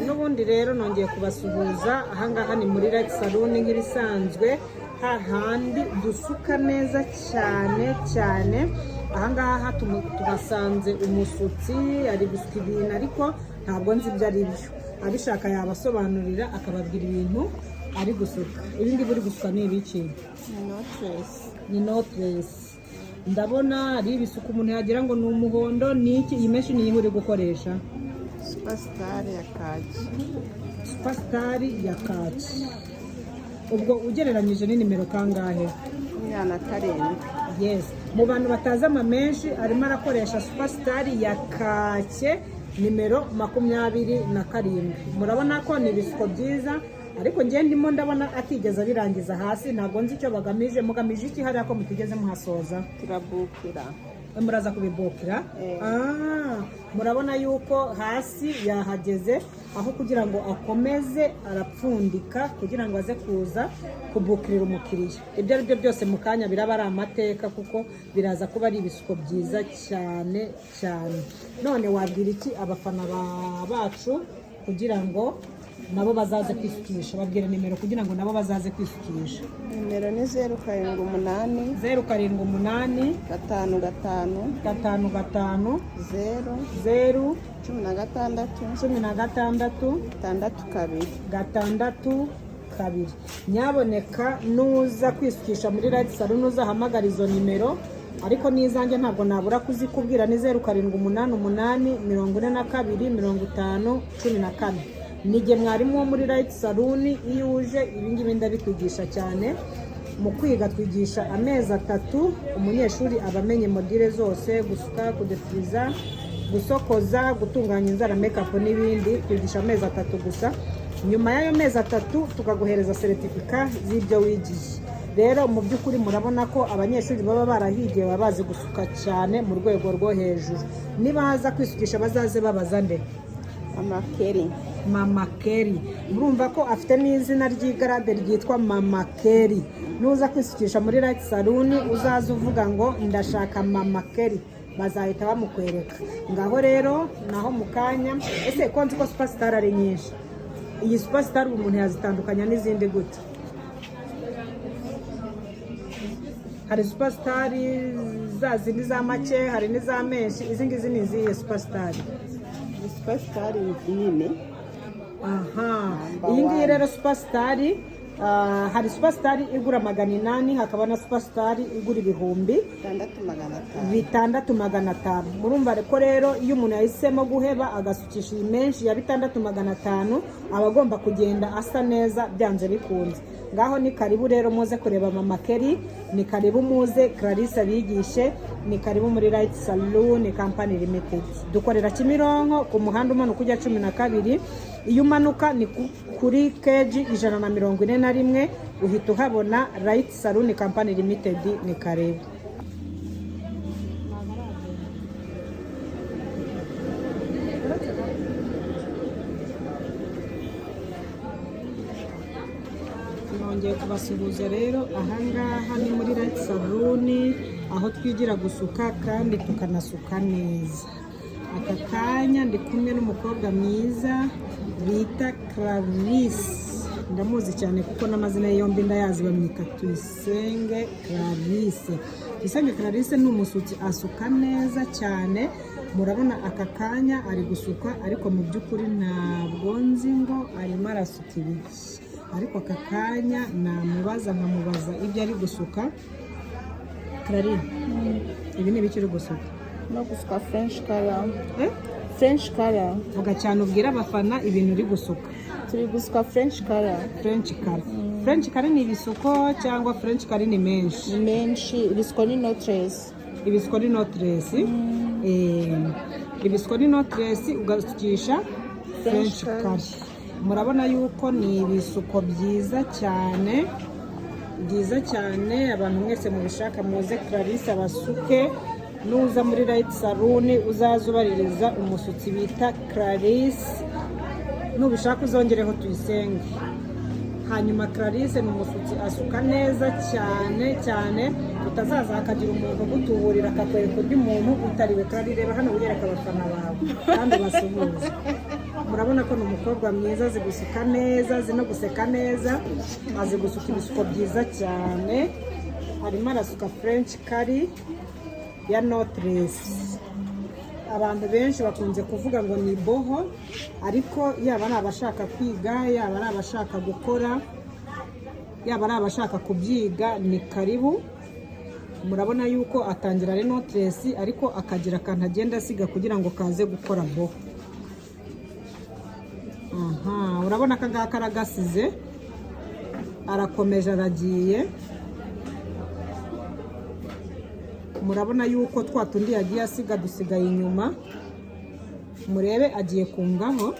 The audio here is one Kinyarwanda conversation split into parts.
n'ubundi rero nongeye kubasuhuza. Ahangaha ni muri Light Salon nk'ibisanzwe, hahandi dusuka neza cyane cyane. Ahangaha tubasanze umusutsi ari gusuka ibintu ariko ntabwo nzi ibyo ari byo. Abishaka yabasobanurira akababwira ibintu ari gusuka. Ibi ngibi uri gusuka ni ibiki? Ni knotless. Ndabona ari ibisuko umuntu yagira ngo ni umuhondo. Ni iki iyi meshi niyo uri gukoresha? Superstar ya kaki. Superstar ya kaki. Ubwo ugereranyije ni nimero kangahe? 27. Yes. Mu bantu batazi amamenshi arimo arakoresha Superstar ya kake nimero 27. Murabona ko ni ibisuko byiza, ariko ngiye ndimo ndabona atigeze birangiza hasi. Ntabwo nzi icyo bagamije. Mugamije iki hariya ko mutigeze muhasoza? Turabukira. Muraza kubibukira. Murabona yuko hasi yahageze, aho kugira ngo akomeze arapfundika kugira ngo aze kuza kubukirira umukiriya. Ibyo ari byo byose mu kanya biraba ari amateka, kuko biraza kuba ari ibisuko byiza cyane cyane. None wabwira iki abafana bacu kugira ngo nabo bazaze kwisukisha? Babwira nimero kugira ngo nabo bazaze kwisukisha. Nimero ni 078 078 55 55 0 16 62. Nyaboneka nuza kwisukisha muri Light Salon nuzahamagara izo nimero, ariko n'izanjye ntabwo nabura kuzikubwira. Ni 0788 42 50 14. Nige mwarimu wo muri Light Salon. Iyo uje ibingibi ndabikwigisha cyane. Mu kwiga twigisha amezi 3. Umunyeshuri abamenye modire zose: gusuka, kudefiriza, gusokoza, gutunganya inzara, makeup n'ibindi. Twigisha amezi 3 gusa. Nyuma y'ayo mezi 3 tukaguhereza certificate z'ibyo wigiye. Rero mu by'ukuri murabona ko abanyeshuri baba barahigiye, baba bazi gusuka cyane mu rwego rwo hejuru. Nibaza kwisukisha bazaze babaza nde? Mama Kelly. Murumva ko afite n'izina ry'igarade ryitwa Mama Kelly. Nuza kwisukisha muri Light Salon uzaza uvuga ngo ndashaka Mama Kelly, bazahita bamukwereka. Ngaho rero naho mukanya. Ese ko nzi ko Superstar ari nyinshi, iyi Superstar umuntu yazitandukanya n'izindi gute? Hari Superstar za zindi za make, hari n'iza menshi. Izi ngizi ni izihe Superstar? Superstar nyine. Iyi ngiyi rero Superstar, hari Superstar igura 800, hakaba na Superstar igura 6,500. Murumva ko rero iyo umuntu yahisemo guheba agasukisha iyi menshi ya 6,500 aba agomba kugenda asa neza byanze bikunze. Ngaho ni karibu rero muze kureba Mama Kelly, ni karibu muze Clarisse abigishe, ni karibu muri Light Salon Company Limited. Dukorera Kimironko ku muhanda umanuka ujya 12. Iyo umanuka ni kuri keji 141 uhita uhabona Light Salon Company Limited. Ni karibu. Nongeye kubasuhuza rero. Ahangaha ni muri Light Salon, aho twigira gusuka kandi tukanasuka neza. Aka kanya ndi kumwe n'umukobwa mwiza bita Clarisse. Ndamuzi cyane kuko n'amazina ye yombi ndayazi, bamwita Tuyisenge Clarisse. Tuyisenge Clarisse ni umusutsi asuka neza cyane. Murabona aka kanya ari gusuka, ariko mu by'ukuri ntabwo nzi ngo arimo arasuka ibiki. Ariko aka kanya namubaza nkamubaza ibyo ari gusuka. Clarisse, ibi ni ibiki uri gusuka? No gusuka French color. French color. Vuga cyane ubwira abafana ibintu uri gusuka. Turi gusuka French color. French color. French color ni ibisuko cyangwa French color ni menshi? Menshi. Ibisuko ni knotless. Ibisuko ni knotless. Ibisuko ni knotless ugasukisha French color. Murabona yuko ni ibisuko byiza cyane. Byiza cyane. Abantu mwese mubishaka muze Clarisse abasuke. Nuza muri Light Salon uzaza ubaririza umusutsi bita Clarisse. Nubishaka uzongereho Tuyisenge. Hanyuma Clarisse ni umusutsi asuka neza cyane cyane. Utazaza hakagira umuntu gutuburira akakwereka undi muntu utariwe. Kandi reba hano uyereka abafana bawe kandi basuhuza. murabona ko ni umukobwa mwiza, azi gusuka neza, azi no guseka neza, azi gusuka ibisuko byiza cyane. Arimo arasuka French curly ya knotless. Abantu benshi bakunze kuvuga ngo ni boho, ariko yaba ari abashaka kwiga, yaba ari abashaka gukora, yaba ari abashaka kubyiga, ni karibu. Murabona yuko atangira ari knotless ariko akagira akantu agenda asiga kugira ngo kaze gukora boho. Urabona ko ngaka aragasize, arakomeje, aragiye. Murabona yuko twa tundi yagiye asiga dusigaye inyuma. Murebe agiye kungaho,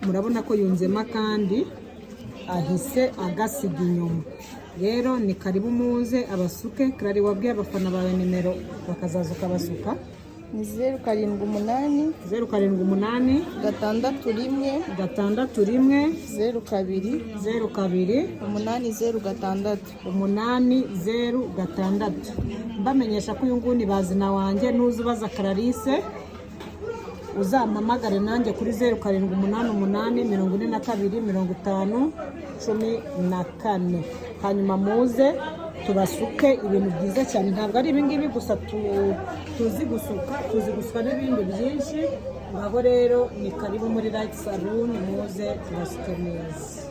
murabona ko yunzemo kandi ahise agasiga inyuma. Rero ni karibu muze abasuke. Clary wabwiye abafana bawe nimero bakazaza ukabasuka. Ni 078 078 611 611 02 02 806 806. Mbamenyesha ko uyu nguni bazina wanjye, nuza ubaza Clarisse uzampamagare nanjye kuri 0788425014. Hanyuma muze tubasuke ibintu byiza cyane. Ntabwo ari ibingibi gusa tuzi gusuka, tuzi gusuka n'ibindi byinshi. Ngaho rero ni karibu muri Light Salon, muze tubasuke neza.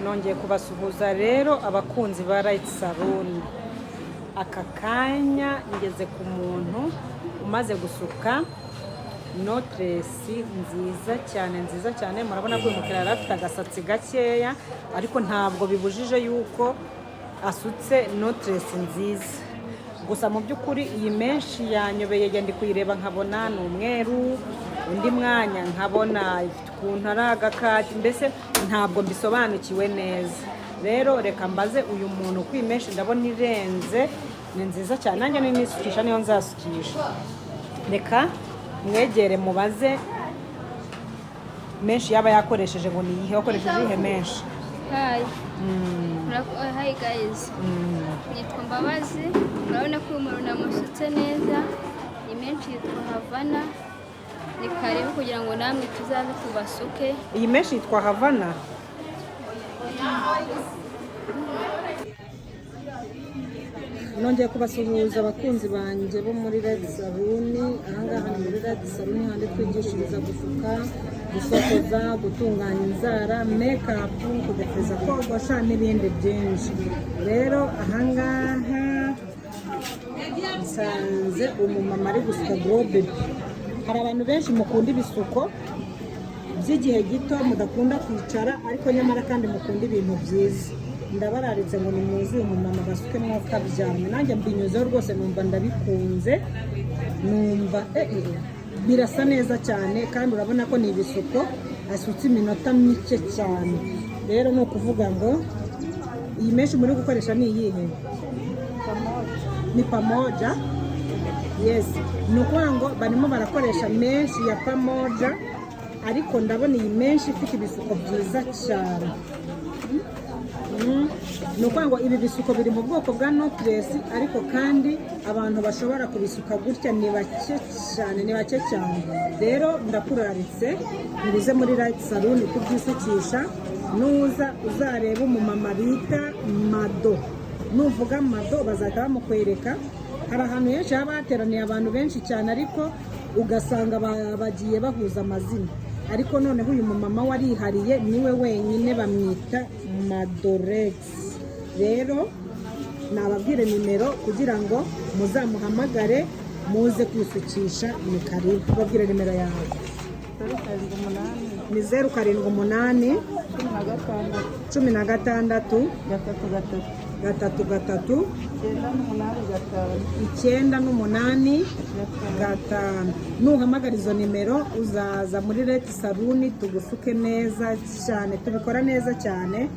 Nongeye kubasuhuza rero abakunzi ba Light Salon. Aka kanya ngeze ku muntu umaze gusuka knotless nziza cyane. Murabona ko uyu mukiriya yari afite agasatsi gakeya, ariko ntabwo bibujije yuko asutse knotless nziza. Gusa mu by'ukuri iyi menshi yanyobeye, ndi kuyireba nkabona ni umweru, undi mwanya nkabona ifite ukuntu ari agakaki, mbese ntabwo mbisobanukiwe neza. Rero reka mbaze uyu muntu ko iyi menshi ndabona irenze, ni nziza cyane. Nanjye nisukisha niyo nzasukisha. Reka mwegere mubaze menshi yaba yakoresheje ngo ni iyihe, wakoresheje iyihe menshi? Hi guys, nitwa Mbabazi. Murabona ko umuntu namusutse neza. Iyi menshi yitwa Havana. Ni karibu kugira ngo namwe tuzaze tubasuke. Iyi menshi yitwa Havana. Nongeye kubasuhuza abakunzi banjye bo muri Red Salon. Ahangaha ni muri Red Salon, handi twigishiriza gusuka, gusokoza, gutunganya inzara, make-up, kudefeza, kogosha n'ibindi byinshi. Rero ahangaha nsanze umumama ari gusuka Glow Baby. Hari abantu benshi mukunda ibisuko by'igihe gito, mudakunda kwicara, ariko nyamara kandi mukunda ibintu byiza. Ndabararitse ngo nimuze uyu mumama basuke mwakabyamwe. Nanjye mbinyuzeho rwose, numva ndabikunze, numva birasa neza cyane. Kandi urabona ko ni ibisuko asutse iminota mike cyane. Rero ni ukuvuga ngo iyi menshi muri gukoresha ni iyihe? Ni pamoja. Yes, ni ukuvuga ngo barimo barakoresha menshi ya pamoja, ariko ndabona iyi menshi ifite ibisuko byiza cyane. Ni ukuvuga ngo ibi bisuko biri mu bwoko bwa knotless, ariko kandi abantu bashobora kubisuka gutya ni bake cyane. Rero ndakuraritse nguze muri Light Salon kubyisukisha. Nuza uzareba umumama bita Mado. Nuvuga Mado bazahita bamukwereka. Hari ahantu henshi haba hateraniye abantu benshi cyane, ariko ugasanga bagiye bahuza amazina. Ariko noneho uyu mumama warihariye, niwe wenyine, bamwita Madorex. Rero nababwire nimero kugira ngo muzamuhamagare muze kwisukisha. Ni karibu. Babwire nimero yawe. Ni 078 16 3 985. Nuhamagara izo nimero uzaza muri Red Salon tugusuke neza cyane, tubikora neza cyane.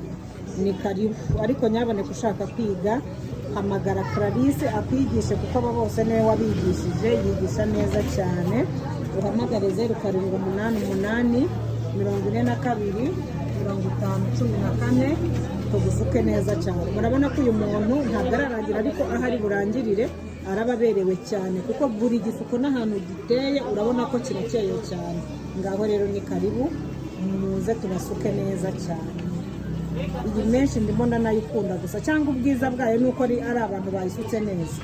Ni karibu. Ariko nyaboneka ushaka kwiga, hamagara Clarisse akwigishe, kuko aba bose niwe wabigishije, yigisha neza cyane. Uhamagare 0788 42 5014 tugusuke neza cyane. Murabona ko uyu muntu ntabwo ararangira, ariko ahari burangirire. arababerewe cyane kuko buri gisuko n'ahantu giteye urabona ko kirakeye cyane. Ngaho rero ni karibu muze tubasuke neza cyane. Iyi menshi ndimo ndanayikunda gusa, cyangwa ubwiza bwayo nuko ari abantu bayisutse neza.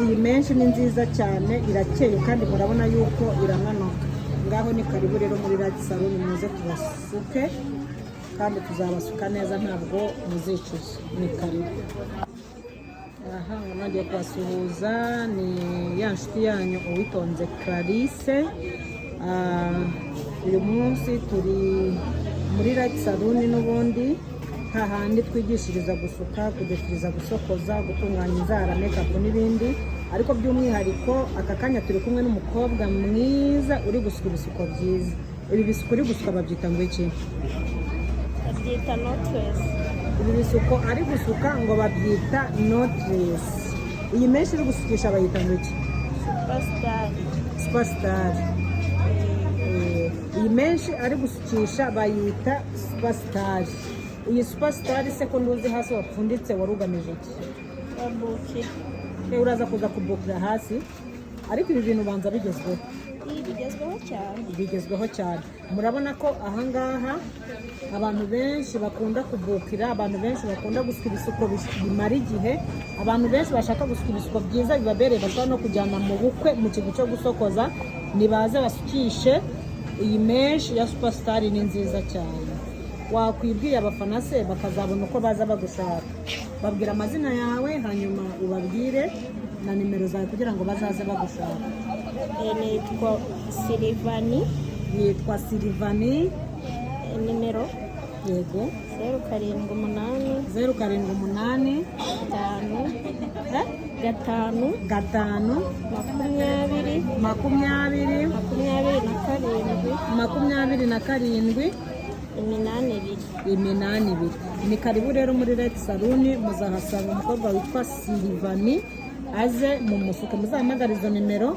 Iyi menshi ni nziza cyane, irakeye kandi murabona yuko irananuka. Ngaho ni karibu rero muri Rite Salon muze tubasuke kandi tuzabasuka neza ntabwo muzicuza. Ni karibu. Aha nagiye kubasuhuza, ni ya nshuti yanyu Uwitonze Clarisse. Uyu munsi turi muri Rite Salon n'ubundi hahandi twigishiriza gusuka, kudefiriza, gusokoza, gutunganya inzara, makeup n'ibindi. Ariko by'umwihariko aka kanya turi kumwe n'umukobwa mwiza uri gusuka ibisuko byiza. Ibi bisuko uri gusuka babyita ngo iki? babyita knotless. Ibi bisuko ari gusuka ngo babyita knotless. Iyi menshi uri gusukisha bayita ngo iki? Superstar. Iyi menshi ari gusukisha bayita Superstar. Iyi Superstar se ko nduzi hasi wapfunditse wari ugamije iki? Babuki. Uraza kuza kubukira hasi, ariko ibi bintu banza bigezweho. Bigezweho cyane. Murabona ko ahangaha abantu benshi bakunda kubukira, abantu benshi bakunda gusuka ibisuko bimara igihe, abantu benshi bashaka gusuka ibisuko byiza bibabereye, bashobora no kujyana mu bukwe mu kigo cyo gusokoza, nibaze basukishe iyi menshi ya Superstar. Ni nziza cyane. Wakwibwiye abafana se bakazabona uko baza bagushaka. Babwira amazina yawe hanyuma ubabwire na nimero zawe kugira ngo bazaze bagushaka. Nitwa Silvani. Yitwa Silvani. Nimero yego 078 078 5 5 27 82. Ni karibu rero muri Rite Salon, muzahasanga umukobwa witwa Silvani. Aze mu mufuka muzahamagara izo nimero,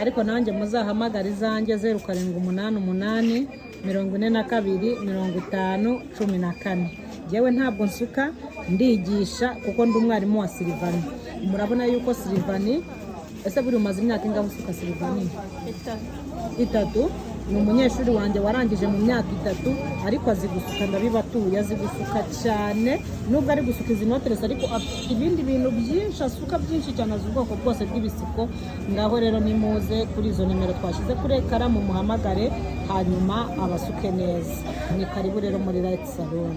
ariko nanjye muzahamagara izanjye 0788 42 50 14. Yewe ntabwo nsuka, ndigisha kuko ndi umwarimu wa Silvani. Murabona yuko Silvani, ese buri umaze imyaka ingahe usuka Silvani? 3. Ni umunyeshuri wanjye warangije mu myaka 3, ariko azi gusuka, ndabibatuye, azi gusuka cyane. Nubwo ari gusuka izi knotless, ariko afite ibindi bintu byinshi asuka, byinshi cyane, azi ubwoko bwose bw'ibisuko. Ngaho rero nimuze kuri izo nimero twashyize kuri ekara, mu muhamagare hanyuma abasuke neza. Ni karibu rero muri Rite Salon.